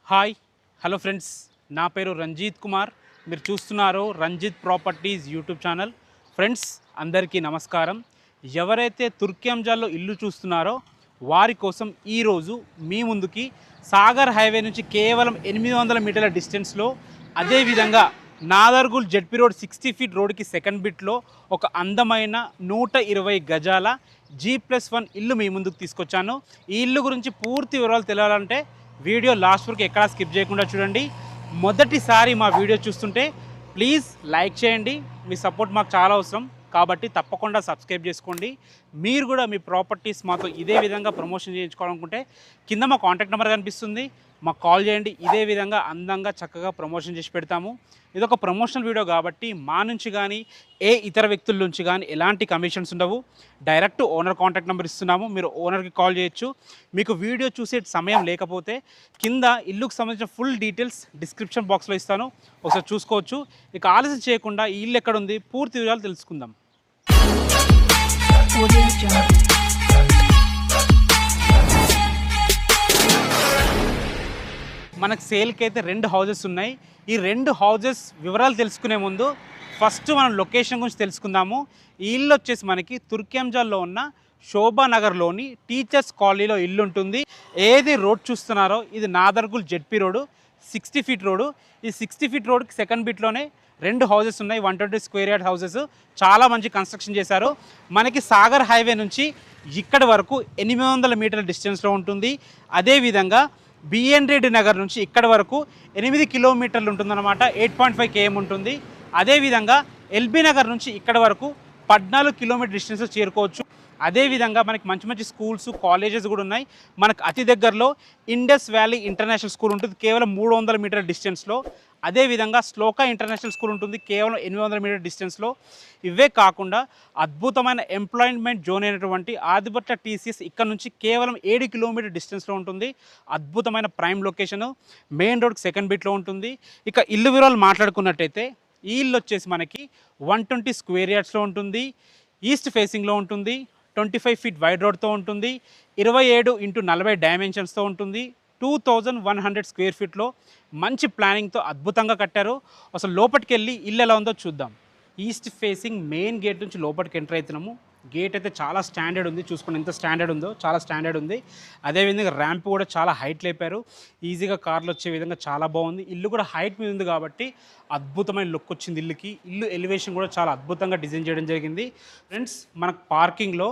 Hi hello friends, నా పేరు రంజిత్ కుమార్. మీరు చూస్తున్నారు Ranjith properties YouTube channel. Friends అందరికీ నమస్కారం. ఎవరైతే తుర్క్యాంజాల్లో ఇల్లు చూస్తున్నారో వారి కోసం ఈరోజు మీ ముందుకి సాగర్ హైవే నుంచి కేవలం 800 మీటర్ల డిస్టెన్స్లో, అదేవిధంగా నాదర్గుల్ జెడ్పీ రోడ్ 60 ఫీట్ రోడ్కి సెకండ్ బిట్లో ఒక అందమైన 120 గజాల G+1 ఇల్లు మీ ముందుకు తీసుకొచ్చాను. ఈ ఇల్లు గురించి పూర్తి వివరాలు తెలియాలంటే వీడియో లాస్ట్ వరకు ఎక్కడా స్కిప్ చేయకుండా చూడండి. మొదటిసారి మా వీడియో చూస్తుంటే ప్లీజ్ లైక్ చేయండి. మీ సపోర్ట్ మాకు చాలా అవసరం కాబట్టి తప్పకుండా సబ్స్క్రైబ్ చేసుకోండి. మీరు కూడా మీ ప్రాపర్టీస్ మాతో ఇదే విధంగా ప్రమోషన్ చేయించుకోవాలనుకుంటే కింద మా కాంటాక్ట్ నెంబర్ కనిపిస్తుంది, మాకు కాల్ చేయండి. ఇదే విధంగా అందంగా చక్కగా ప్రమోషన్ చేసి పెడతాము. ఇదొక ప్రమోషనల్ వీడియో కాబట్టి మా నుంచి కానీ ఏ ఇతర వ్యక్తుల నుంచి కానీ ఎలాంటి కమిషన్స్ ఉండవు. డైరెక్ట్ ఓనర్ కాంటాక్ట్ నెంబర్ ఇస్తున్నాము, మీరు ఓనర్కి కాల్ చేయొచ్చు. మీకు వీడియో చూసే సమయం లేకపోతే కింద ఇల్లుకు సంబంధించిన ఫుల్ డీటెయిల్స్ డిస్క్రిప్షన్ బాక్స్లో ఇస్తాను, ఒకసారి చూసుకోవచ్చు. ఇక ఆలస్యం చేయకుండా ఈ ఇల్లు ఎక్కడుంది పూర్తి వివరాలు తెలుసుకుందాం. మనకు సేల్కి అయితే 2 హౌజెస్ ఉన్నాయి. ఈ 2 హౌజెస్ వివరాలు తెలుసుకునే ముందు ఫస్ట్ మనం లొకేషన్ గురించి తెలుసుకుందాము. ఈ ఇల్లు వచ్చేసి మనకి తుర్క్యాంజాల్లో ఉన్న శోభానగర్లోని టీచర్స్ కాలనీలో ఇల్లు ఉంటుంది. ఏది రోడ్ చూస్తున్నారో ఇది Nadargul ZP road 60 feet road. ఈ 60 ఫీట్ రోడ్కి సెకండ్ బిట్లోనే 2 హౌజెస్ ఉన్నాయి, 120 స్క్వేర్ యార్డ్ హౌజెస్. చాలా మంచి కన్స్ట్రక్షన్ చేశారు. మనకి సాగర్ హైవే నుంచి ఇక్కడి వరకు 800 మీటర్ల డిస్టెన్స్లో ఉంటుంది. అదేవిధంగా బిఎన్ రెడ్డి నగర్ నుంచి ఇక్కడ వరకు 8 కిలోమీటర్లు ఉంటుందన్నమాట, 8.5 km ఉంటుంది. అదేవిధంగా ఎల్బీ నగర్ నుంచి ఇక్కడ వరకు 14 కిలోమీటర్ డిస్టెన్స్లో చేరుకోవచ్చు. అదేవిధంగా మనకి మంచి మంచి స్కూల్స్, కాలేజెస్ కూడా ఉన్నాయి. మనకు అతి దగ్గరలో ఇండస్ వ్యాలీ ఇంటర్నేషనల్ స్కూల్ ఉంటుంది, కేవలం 300 మీటర్ల డిస్టెన్స్లో. అదేవిధంగా శ్లోకా ఇంటర్నేషనల్ స్కూల్ ఉంటుంది, కేవలం 800 మీటర్ డిస్టెన్స్లో. ఇవే కాకుండా అద్భుతమైన ఎంప్లాయ్మెంట్ జోన్ అయినటువంటి ఆదిబట్ల టీసీఎస్ ఇక్కడ నుంచి కేవలం 7 కిలోమీటర్ డిస్టెన్స్లో ఉంటుంది. అద్భుతమైన ప్రైమ్ లొకేషను, మెయిన్ రోడ్కి సెకండ్ బిట్లో ఉంటుంది. ఇక ఇల్లు వివరాలు మాట్లాడుకున్నట్టయితే ఈ ఇల్లు వచ్చేసి మనకి 120 స్క్వేర్ యార్డ్స్లో ఉంటుంది, ఈస్ట్ ఫేసింగ్లో ఉంటుంది, 25 ఫీట్ వైడ్ రోడ్తో ఉంటుంది, 27x40 డైమెన్షన్స్తో ఉంటుంది, 2100 స్క్వేర్ ఫీట్లో మంచి ప్లానింగ్తో అద్భుతంగా కట్టారు. అసలు లోపలికి వెళ్ళి ఇల్లు ఎలా ఉందో చూద్దాం. ఈస్ట్ ఫేసింగ్ మెయిన్ గేట్ నుంచి లోపలికి ఎంటర్ అవుతున్నాము. గేట్ అయితే చాలా స్టాండర్డ్ ఉంది, చూసుకోండి ఎంత స్టాండర్డ్ ఉందో, చాలా స్టాండర్డ్ ఉంది. అదేవిధంగా ర్యాంప్ కూడా చాలా హైట్ లేపారు, ఈజీగా కార్లు వచ్చే విధంగా చాలా బాగుంది. ఇల్లు కూడా హైట్ మీద ఉంది కాబట్టి అద్భుతమైన లుక్ వచ్చింది ఇల్లుకి. ఇల్లు ఎలివేషన్ కూడా చాలా అద్భుతంగా డిజైన్ చేయడం జరిగింది. ఫ్రెండ్స్ మనకు పార్కింగ్లో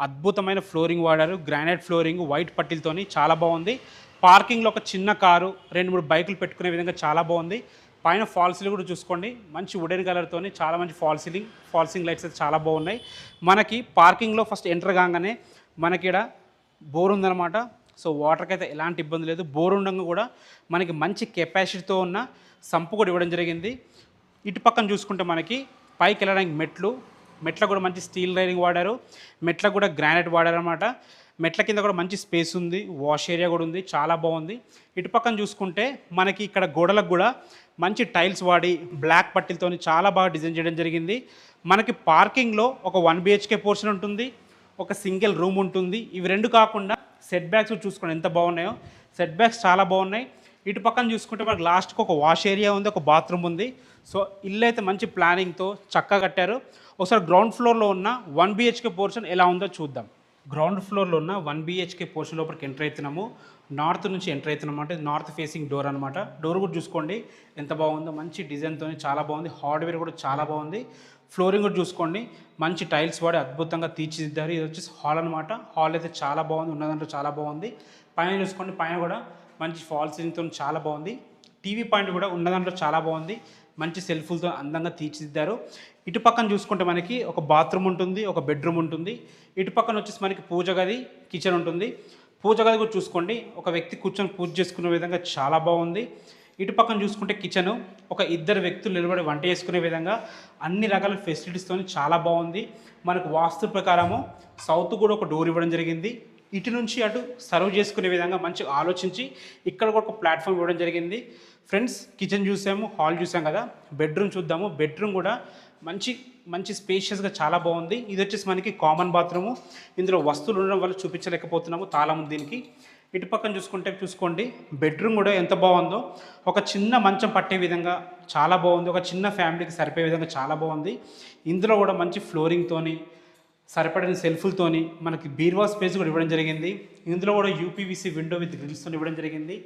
అద్భుతమైన ఫ్లోరింగ్ వాడారు, గ్రానైట్ ఫ్లోరింగ్ వైట్ పట్టీలతోని చాలా బాగుంది. పార్కింగ్లో ఒక చిన్న కారు, 2-3 బైకులు పెట్టుకునే విధంగా చాలా బాగుంది. పైన ఫాల్ సీలింగ్ కూడా చూసుకోండి, మంచి వుడెన్ కలర్తో చాలా మంచి ఫాల్ సీలింగ్ లైట్స్ అయితే చాలా బాగున్నాయి. మనకి పార్కింగ్లో ఫస్ట్ ఎంటర్ కాగానే మనకి ఇక్కడ బోర్ ఉందన్నమాట. సో వాటర్కి అయితే ఎలాంటి ఇబ్బంది లేదు. బోర్ ఉండగా కూడా మనకి మంచి కెపాసిటీతో ఉన్న సంపు కూడా ఇవ్వడం జరిగింది. ఇటు పక్కన చూసుకుంటే మనకి పైకి వెళ్ళడానికి మెట్ల కూడా మంచి స్టీల్ రైలింగ్ వాడారు, మెట్ల కూడా గ్రానైట్ వాడారు అనమాట. మెట్ల కింద కూడా మంచి స్పేస్ ఉంది, వాష్ ఏరియా కూడా ఉంది, చాలా బాగుంది. ఇటు పక్కన చూసుకుంటే మనకి ఇక్కడ గోడలకు కూడా మంచి టైల్స్ వాడి బ్లాక్ పట్టిలతో చాలా బాగా డిజైన్ చేయడం జరిగింది. మనకి పార్కింగ్లో ఒక 1 BHK పోర్షన్ ఉంటుంది, ఒక సింగిల్ రూమ్ ఉంటుంది. ఇవి 2 కాకుండా సెట్ బ్యాక్స్ చూసుకోండి ఎంత బాగున్నాయో, సెట్ బ్యాక్స్ చాలా బాగున్నాయి. ఇటు పక్కన చూసుకుంటే మనకి లాస్ట్కి ఒక వాష్ ఏరియా ఉంది, ఒక బాత్రూమ్ ఉంది. సో ఇల్లు అయితే మంచి ప్లానింగ్తో చక్కగా కట్టారు. ఒకసారి గ్రౌండ్ ఫ్లోర్లో ఉన్న 1 BHK పోర్షన్ ఎలా ఉందో చూద్దాం. గ్రౌండ్ ఫ్లోర్లో ఉన్న 1 BHK పోర్షన్ లోపలికి ఎంటర్ అవుతున్నాము. నార్త్ నుంచి ఎంటర్ అవుతున్నాము, అంటే నార్త్ ఫేసింగ్ డోర్ అనమాట. డోర్ కూడా చూసుకోండి ఎంత బాగుందో, మంచి డిజైన్తో చాలా బాగుంది. హార్డ్వేర్ కూడా చాలా బాగుంది. ఫ్లోరింగ్ కూడా చూసుకోండి, మంచి టైల్స్ వాడి అద్భుతంగా తీర్చిదిద్దారు. ఇది వచ్చేసి హాల్ అనమాట. హాల్ అయితే చాలా బాగుంది, ఉన్నదంటే చాలా బాగుంది. పైన చూసుకోండి, పైన కూడా మంచి ఫాల్ సీలింగ్తో చాలా బాగుంది. టీవీ పాయింట్ కూడా ఉన్నదాంట్లో చాలా బాగుంది, మంచి సెల్ఫులతో అందంగా తీర్చిదిద్దారు. ఇటు పక్కన చూసుకుంటే మనకి ఒక బాత్రూమ్ ఉంటుంది, ఒక బెడ్రూమ్ ఉంటుంది. ఇటు పక్కన వచ్చేసి మనకి పూజ గది, కిచెన్ ఉంటుంది. పూజ గది కూడా చూసుకోండి, ఒక వ్యక్తి కూర్చొని పూజ చేసుకునే విధంగా చాలా బాగుంది. ఇటు పక్కన చూసుకుంటే కిచెను, ఒక 2 వ్యక్తులు నిలబడి వంట చేసుకునే విధంగా అన్ని రకాల ఫెసిలిటీస్తో చాలా బాగుంది. మనకు వాస్తు ప్రకారము సౌత్ కూడా ఒక డోర్ ఇవ్వడం జరిగింది. ఇటు నుంచి అటు సర్వ్ చేసుకునే విధంగా మంచి ఆలోచించి ఇక్కడ కూడా ఒక ప్లాట్ఫామ్ ఇవ్వడం జరిగింది. ఫ్రెండ్స్ కిచెన్ చూసాము, హాల్ చూసాం కదా, బెడ్రూమ్ చూద్దాము. బెడ్రూమ్ కూడా మంచి మంచి స్పేషియస్గా చాలా బాగుంది. ఇది వచ్చేసి మనకి కామన్ బాత్రూము. ఇందులో వస్తువులు ఉండడం వల్ల చూపించలేకపోతున్నాము, తాళం దీనికి. ఇటు పక్కన చూసుకోండి, బెడ్రూమ్ కూడా ఎంత బాగుందో. ఒక చిన్న మంచం పట్టే విధంగా చాలా బాగుంది. ఒక చిన్న ఫ్యామిలీకి సరిపోయే విధంగా చాలా బాగుంది. ఇందులో కూడా మంచి ఫ్లోరింగ్తోని సరిపడిన సెల్ఫులతోని మనకి బీర్వా స్పేస్ కూడా ఇవ్వడం జరిగింది. ఇందులో కూడా యూపీవీసీ విండో విత్ గ్రిల్స్తో ఇవ్వడం జరిగింది.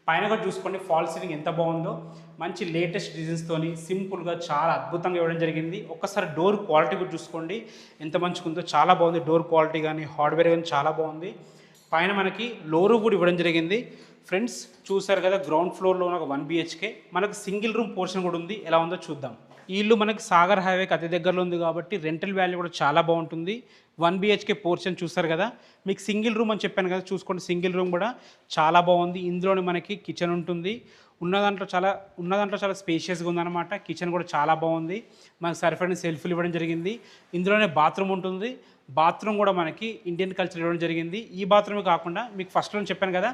పైన కూడా చూసుకోండి ఫాల్ సీలింగ్ ఎంత బాగుందో. మంచి లేటెస్ట్ డిజైన్స్తోని సింపుల్గా చాలా అద్భుతంగా ఇవ్వడం జరిగింది. ఒక్కసారి డోర్ క్వాలిటీ కూడా చూసుకోండి ఎంత మంచిగా ఉందో. చాలా బాగుంది. డోర్ క్వాలిటీ కానీ హార్డ్వేర్ కానీ చాలా బాగుంది. పైన మనకి లోరు కూడా ఇవ్వడం జరిగింది. ఫ్రెండ్స్ చూసారు కదా, గ్రౌండ్ ఫ్లోర్లో ఉన్న ఒక 1 BHK మనకు సింగిల్ రూమ్ పోర్షన్ కూడా ఉంది. ఎలా ఉందో చూద్దాం. ఈ ఇల్లు మనకి సాగర్ హైవేకి అతి దగ్గరలో ఉంది కాబట్టి రెంటల్ వాల్యూ కూడా చాలా బాగుంటుంది. 1 BHK పోర్షన్ చూస్తారు కదా, మీకు సింగిల్ రూమ్ అని చెప్పాను కదా, చూసుకోండి సింగిల్ రూమ్ కూడా చాలా బాగుంది. ఇందులోనే మనకి కిచెన్ ఉంటుంది. ఉన్న దాంట్లో చాలా స్పేషియస్గా ఉందన్నమాట. కిచెన్ కూడా చాలా బాగుంది. మనకు సరిపడిన సెల్ఫ్లు ఇవ్వడం జరిగింది. ఇందులోనే బాత్రూమ్ ఉంటుంది. బాత్రూమ్ కూడా మనకి ఇండియన్ కల్చర్ ఇవ్వడం జరిగింది. ఈ బాత్రూమే కాకుండా మీకు ఫస్ట్లో చెప్పాను కదా,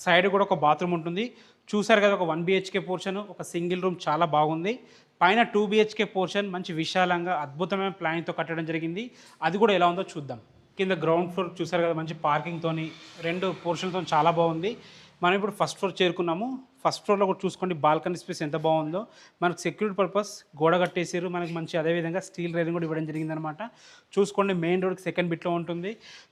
సైడ్ కూడా ఒక బాత్రూమ్ ఉంటుంది. చూసారు కదా, ఒక 1 BHK పోర్షన్, ఒక సింగిల్ రూమ్ చాలా బాగుంది. పైన 2 BHK పోర్షన్ మంచి విశాలంగా అద్భుతమైన ప్లానింగ్తో కట్టడం జరిగింది. అది కూడా ఎలా ఉందో చూద్దాం. కింద గ్రౌండ్ ఫ్లోర్ చూసారు కదా, మంచి పార్కింగ్తోని 2 పోర్షన్తో చాలా బాగుంది. మనం ఇప్పుడు ఫస్ట్ ఫ్లోర్ చేరుకున్నాము. ఫస్ట్ ఫ్లోర్లో కూడా చూసుకోండి బాల్కనీ స్పేస్ ఎంత బాగుందో. మనకు సెక్యూరిటీ పర్పస్ గోడ కట్టేసారు. మనకి మంచి అదేవిధంగా స్టీల్ రైలింగ్ కూడా ఇవ్వడం జరిగిందనమాట. చూసుకోండి మెయిన్ రోడ్కి సెకండ్ బిట్లో ఉంటుంది.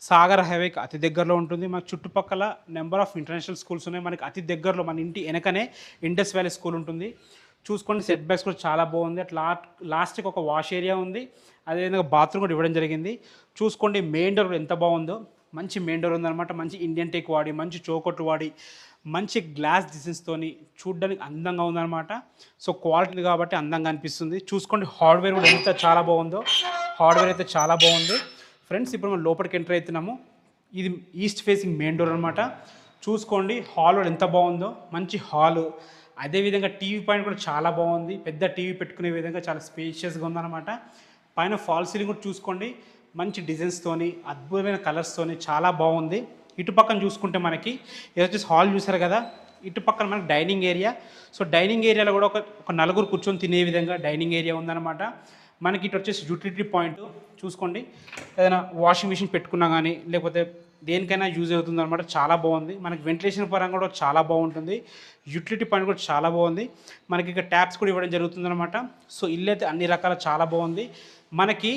సాగర్ హైవేకి అతి దగ్గరలో ఉంటుంది. మనకు చుట్టుపక్కల నెంబర్ ఆఫ్ ఇంటర్నేషనల్ స్కూల్స్ ఉన్నాయి. మనకి అతి దగ్గరలో మన ఇంటి వెనకనే ఇండస్ వ్యాలీ స్కూల్ ఉంటుంది. చూసుకోండి సెట్ బ్యాక్స్ కూడా చాలా బాగుంది. అట్లా లాస్ట్కి ఒక వాష్ ఏరియా ఉంది. అదేవిధంగా బాత్రూమ్ కూడా ఇవ్వడం జరిగింది. చూసుకోండి మెయిన్ డోర్ ఎంత బాగుందో. మంచి మెయిన్ డోర్ ఉందన్నమాట. మంచి ఇండియన్ టేక్ వాడి, మంచి చౌకట్టు వాడి, మంచి గ్లాస్ డిజైన్స్తోని చూడడానికి అందంగా ఉందన్నమాట. సో క్వాలిటీ కాబట్టి అందంగా అనిపిస్తుంది. చూసుకోండి హార్డ్వేర్ కూడా ఎంత చాలా బాగుందో. హార్డ్వేర్ అయితే చాలా బాగుంది. ఫ్రెండ్స్ ఇప్పుడు మనం లోపలికి ఎంటర్ అవుతున్నాము. ఇది ఈస్ట్ ఫేసింగ్ మెయిన్ డోర్ అనమాట. చూసుకోండి హాల్ కూడా ఎంత బాగుందో. మంచి హాలు, అదేవిధంగా టీవీ పాయింట్ కూడా చాలా బాగుంది. పెద్ద టీవీ పెట్టుకునే విధంగా చాలా స్పేషియస్గా ఉందన్నమాట. పైన ఫాల్ సీలింగ్ కూడా చూసుకోండి మంచి డిజైన్స్తోని అద్భుతమైన కలర్స్తోని చాలా బాగుంది. ఇటు పక్కన చూసుకుంటే మనకి ఇది వచ్చేసి హాల్ చూసారు కదా, ఇటు పక్కన మనకి డైనింగ్ ఏరియా. సో డైనింగ్ ఏరియాలో కూడా ఒక నలుగురు కూర్చొని తినే విధంగా డైనింగ్ ఏరియా ఉందన్నమాట. మనకి ఇటు వచ్చేసి యూటిలిటీ పాయింట్ చూసుకోండి. ఏదైనా వాషింగ్ మిషన్ పెట్టుకున్నా కానీ లేకపోతే దేనికైనా యూజ్ అవుతుంది అనమాట. చాలా బాగుంది. మనకి వెంటిలేషన్ పరంగా కూడా చాలా బాగుంటుంది. యూటిలిటీ పాయింట్ కూడా చాలా బాగుంది. మనకి ఇక ట్యాప్స్ కూడా ఇవ్వడం జరుగుతుంది అనమాట. సో ఇల్లు అయితే అన్ని రకాల చాలా బాగుంది. మనకి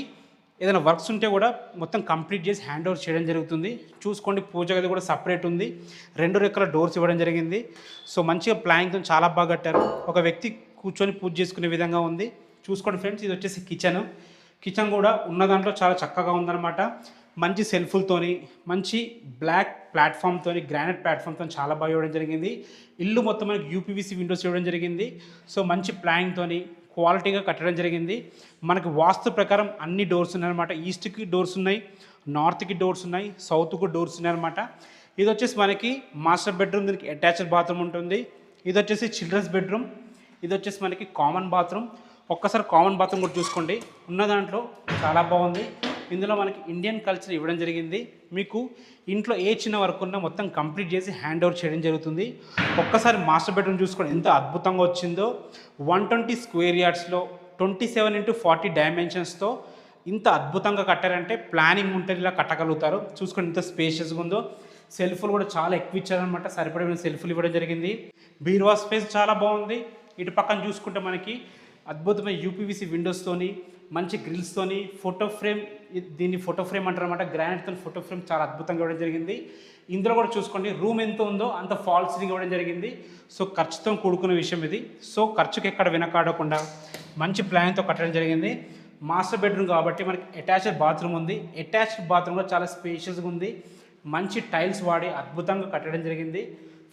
ఏదైనా వర్క్స్ ఉంటే కూడా మొత్తం కంప్లీట్ చేసి హ్యాండ్ ఓవర్ చేయడం జరుగుతుంది. చూసుకోండి పూజ గది కూడా సపరేట్ ఉంది. 2 రెక్కల డోర్స్ ఇవ్వడం జరిగింది. సో మంచిగా ప్లానింగ్తో చాలా బాగా కట్టారు. ఒక వ్యక్తి కూర్చొని పూజ చేసుకునే విధంగా ఉంది. చూసుకోండి ఫ్రెండ్స్, ఇది వచ్చేసి కిచెన్ కూడా ఉన్న దాంట్లో చాలా చక్కగా ఉందన్నమాట. మంచి సెల్ఫులతోని, మంచి బ్లాక్ ప్లాట్ఫామ్తోని, గ్రానైట్ ప్లాట్ఫామ్తో చాలా బాగా ఇవ్వడం జరిగింది. ఇల్లు మొత్తం మనకి యూపీవీసీ విండోస్ ఇవ్వడం జరిగింది. సో మంచి ప్లానింగ్తోని క్వాలిటీగా కట్టడం జరిగింది. మనకి వాస్తు ప్రకారం అన్ని డోర్స్ ఉన్నాయన్నమాట. ఈస్ట్కి డోర్స్ ఉన్నాయి, నార్త్కి డోర్స్ ఉన్నాయి, సౌత్కు డోర్స్ ఉన్నాయన్నమాట. ఇది వచ్చేసి మనకి మాస్టర్ బెడ్రూమ్, దీనికి అటాచ్డ్ బాత్రూమ్ ఉంటుంది. ఇది వచ్చేసి చిల్డ్రన్స్ బెడ్రూమ్. ఇది వచ్చేసి మనకి కామన్ బాత్రూమ్. ఒక్కసారి కామన్ బాత్రూమ్ కూడా చూసుకోండి. ఉన్న దాంట్లో చాలా బాగుంది. ఇందులో మనకి ఇండియన్ కల్చర్ ఇవ్వడం జరిగింది. మీకు ఇంట్లో ఏ చిన్న వర్క్ ఉన్నా మొత్తం కంప్లీట్ చేసి హ్యాండ్ ఓవర్ చేయడం జరుగుతుంది. ఒక్కసారి మాస్టర్ బెడ్రూమ్ చూసుకోండి ఎంత అద్భుతంగా వచ్చిందో. 120 స్క్వేర్ యార్డ్స్లో 27x40 డైమెన్షన్స్తో ఇంత అద్భుతంగా కట్టారంటే ప్లానింగ్ ఉంటే ఇలా కట్టగలుగుతారు. చూసుకోండి ఎంత స్పేషియస్గా ఉందో. సెల్ఫ్లు కూడా చాలా ఎక్కువ ఇచ్చారనమాట. సరిపడిన సెల్ఫ్లు ఇవ్వడం జరిగింది. బీరువా స్పేస్ చాలా బాగుంది. ఇటు పక్కన చూసుకుంటే మనకి అద్భుతమైన యూపీవీసీ విండోస్తోని, మంచి గ్రిల్స్తోని, ఫోటో ఫ్రేమ్, దీన్ని ఫోటో ఫ్రేమ్ అంటారన్నమాట. గ్రానైట్తో ఫోటో ఫ్రేమ్ చాలా అద్భుతంగా ఇవ్వడం జరిగింది. ఇందులో కూడా చూసుకోండి రూమ్ ఎంత ఉందో అంత ఫాల్ సీలింగ్ ఇవ్వడం జరిగింది. సో ఖర్చుతో కూడుకున్న విషయం ఇది. సో ఖర్చుకి ఎక్కడ వెనకాడకుండా మంచి ప్లాన్తో కట్టడం జరిగింది. మాస్టర్ బెడ్రూమ్ కాబట్టి మనకి అటాచ్డ్ బాత్రూమ్ ఉంది. అటాచ్డ్ బాత్రూమ్ కూడా చాలా స్పేషియస్గా ఉంది. మంచి టైల్స్ వాడి అద్భుతంగా కట్టడం జరిగింది.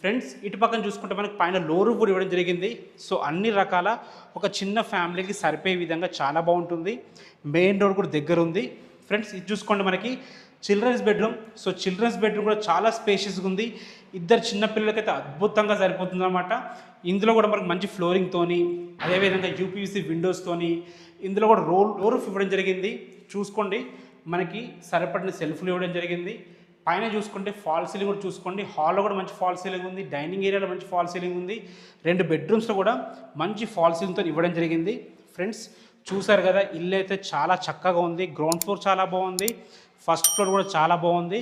ఫ్రెండ్స్ ఇటు పక్కన చూసుకుంటే మనకి పైన లోరు కూడా ఇవ్వడం జరిగింది. సో అన్ని రకాల ఒక చిన్న ఫ్యామిలీకి సరిపోయే విధంగా చాలా బాగుంటుంది. మెయిన్ రోడ్ కూడా దగ్గర ఉంది. ఫ్రెండ్స్ ఇది చూసుకోండి మనకి children's bedroom. So children's bedroom కూడా చాలా స్పేషియస్గా ఉంది. ఇద్దరు చిన్నపిల్లలకైతే అద్భుతంగా సరిపోతుంది అనమాట. ఇందులో కూడా మనకి మంచి ఫ్లోరింగ్తోని, అదేవిధంగా యూపీవీసీ విండోస్తోని, ఇందులో కూడా రూఫ్ ఇవ్వడం జరిగింది. చూసుకోండి మనకి సరిపడిన సెల్ఫ్లు ఇవ్వడం జరిగింది. పైన చూసుకుంటే ఫాల్ సీలింగ్ కూడా చూసుకోండి. హాల్లో కూడా మంచి ఫాల్ సీలింగ్ ఉంది. డైనింగ్ ఏరియాలో మంచి ఫాల్ సీలింగ్ ఉంది. 2 బెడ్రూమ్స్లో కూడా మంచి ఫాల్ సీలింగ్తో ఇవ్వడం జరిగింది. ఫ్రెండ్స్ చూసారు కదా, ఇల్లు అయితే చాలా చక్కగా ఉంది. గ్రౌండ్ ఫ్లోర్ చాలా బాగుంది. ఫస్ట్ ఫ్లోర్ కూడా చాలా బాగుంది.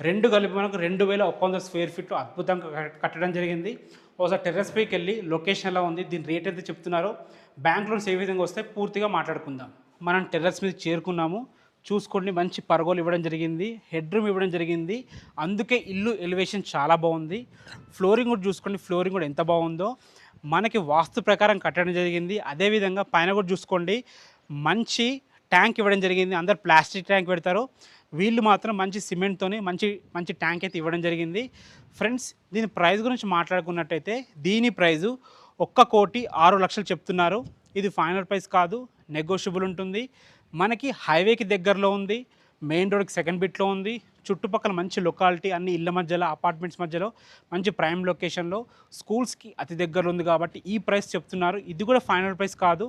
రెండు కలిపి మనకు 2100 స్క్వేర్ ఫీట్ అద్భుతంగా కట్టడం జరిగింది. ఒకసారి టెర్రస్ పైకి వెళ్ళి లొకేషన్ ఎలా ఉంది, దీని రేట్ అయితే చెప్తున్నారో, బ్యాంక్ లోన్స్ ఏ విధంగా వస్తాయి పూర్తిగా మాట్లాడుకుందాం. మనం టెర్రస్ మీద చేరుకున్నాము. చూసుకోండి, మంచి పరగోలు ఇవ్వడం జరిగింది, హెడ్ రూమ్ ఇవ్వడం జరిగింది. అందుకే ఇల్లు ఎలివేషన్ చాలా బాగుంది. ఫ్లోరింగ్ కూడా చూసుకోండి, ఫ్లోరింగ్ కూడా ఎంత బాగుందో. మనకి వాస్తు ప్రకారం కట్టడం జరిగింది. అదేవిధంగా పైన కూడా చూసుకోండి, మంచి ట్యాంక్ ఇవ్వడం జరిగింది. అందరు ప్లాస్టిక్ ట్యాంక్ పెడతారు, వీళ్ళు మాత్రం మంచి సిమెంట్తోని మంచి మంచి ట్యాంక్ అయితే ఇవ్వడం జరిగింది. ఫ్రెండ్స్, దీని ప్రైస్ గురించి మాట్లాడుకున్నట్టయితే దీని ప్రైజు 1,06,00,000 చెప్తున్నారు. ఇది ఫైనల్ ప్రైస్ కాదు, నెగోషియబుల్ ఉంటుంది. మనకి హైవేకి దగ్గరలో ఉంది, మెయిన్ రోడ్కి సెకండ్ బిట్లో ఉంది. చుట్టుపక్కల మంచి లొకాలిటీ, అన్ని ఇళ్ళ మధ్యలో, అపార్ట్మెంట్స్ మధ్యలో, మంచి ప్రైమ్ లొకేషన్లో, స్కూల్స్కి అతి దగ్గరలో ఉంది కాబట్టి ఈ ప్రైస్ చెప్తున్నారు. ఇది కూడా ఫైనల్ ప్రైస్ కాదు,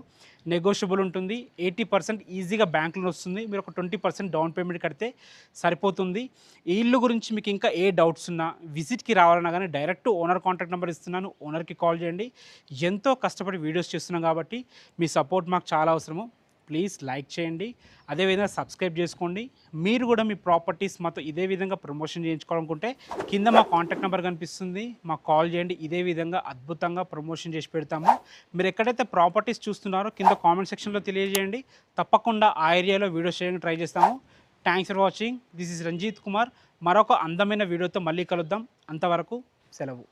నెగోషియబుల్ ఉంటుంది. 80% ఈజీగా బ్యాంకులో వస్తుంది. మీరు ఒక 20% డౌన్ పేమెంట్ కడితే సరిపోతుంది. ఈ ఇల్లు గురించి మీకు ఇంకా ఏ డౌట్స్ ఉన్నా, విజిట్కి రావాలన్నా కానీ డైరెక్ట్ ఓనర్ కాంటాక్ట్ నెంబర్ ఇస్తున్నాను, ఓనర్కి కాల్ చేయండి. ఎంతో కష్టపడి వీడియోస్ చేస్తున్నాం కాబట్టి మీ సపోర్ట్ మాకు చాలా అవసరము. ప్లీజ్ లైక్ చేయండి, అదేవిధంగా సబ్స్క్రైబ్ చేసుకోండి. మీరు కూడా మీ ప్రాపర్టీస్ మాతో ఇదే విధంగా ప్రమోషన్ చేయించుకోవాలనుకుంటే కింద మా కాంటాక్ట్ నెంబర్ కనిపిస్తుంది, మాకు కాల్ చేయండి. ఇదే విధంగా అద్భుతంగా ప్రమోషన్ చేసి పెడతాము. మీరు ఎక్కడైతే ప్రాపర్టీస్ చూస్తున్నారో కింద కామెంట్ సెక్షన్లో తెలియజేయండి. తప్పకుండా ఆ ఏరియాలో వీడియోస్ చేయడానికి ట్రై చేస్తాము. Thanks for watching. This is Ranjith Kumar. మరొక అందమైన వీడియోతో మళ్ళీ కలుద్దాం. అంతవరకు సెలవు.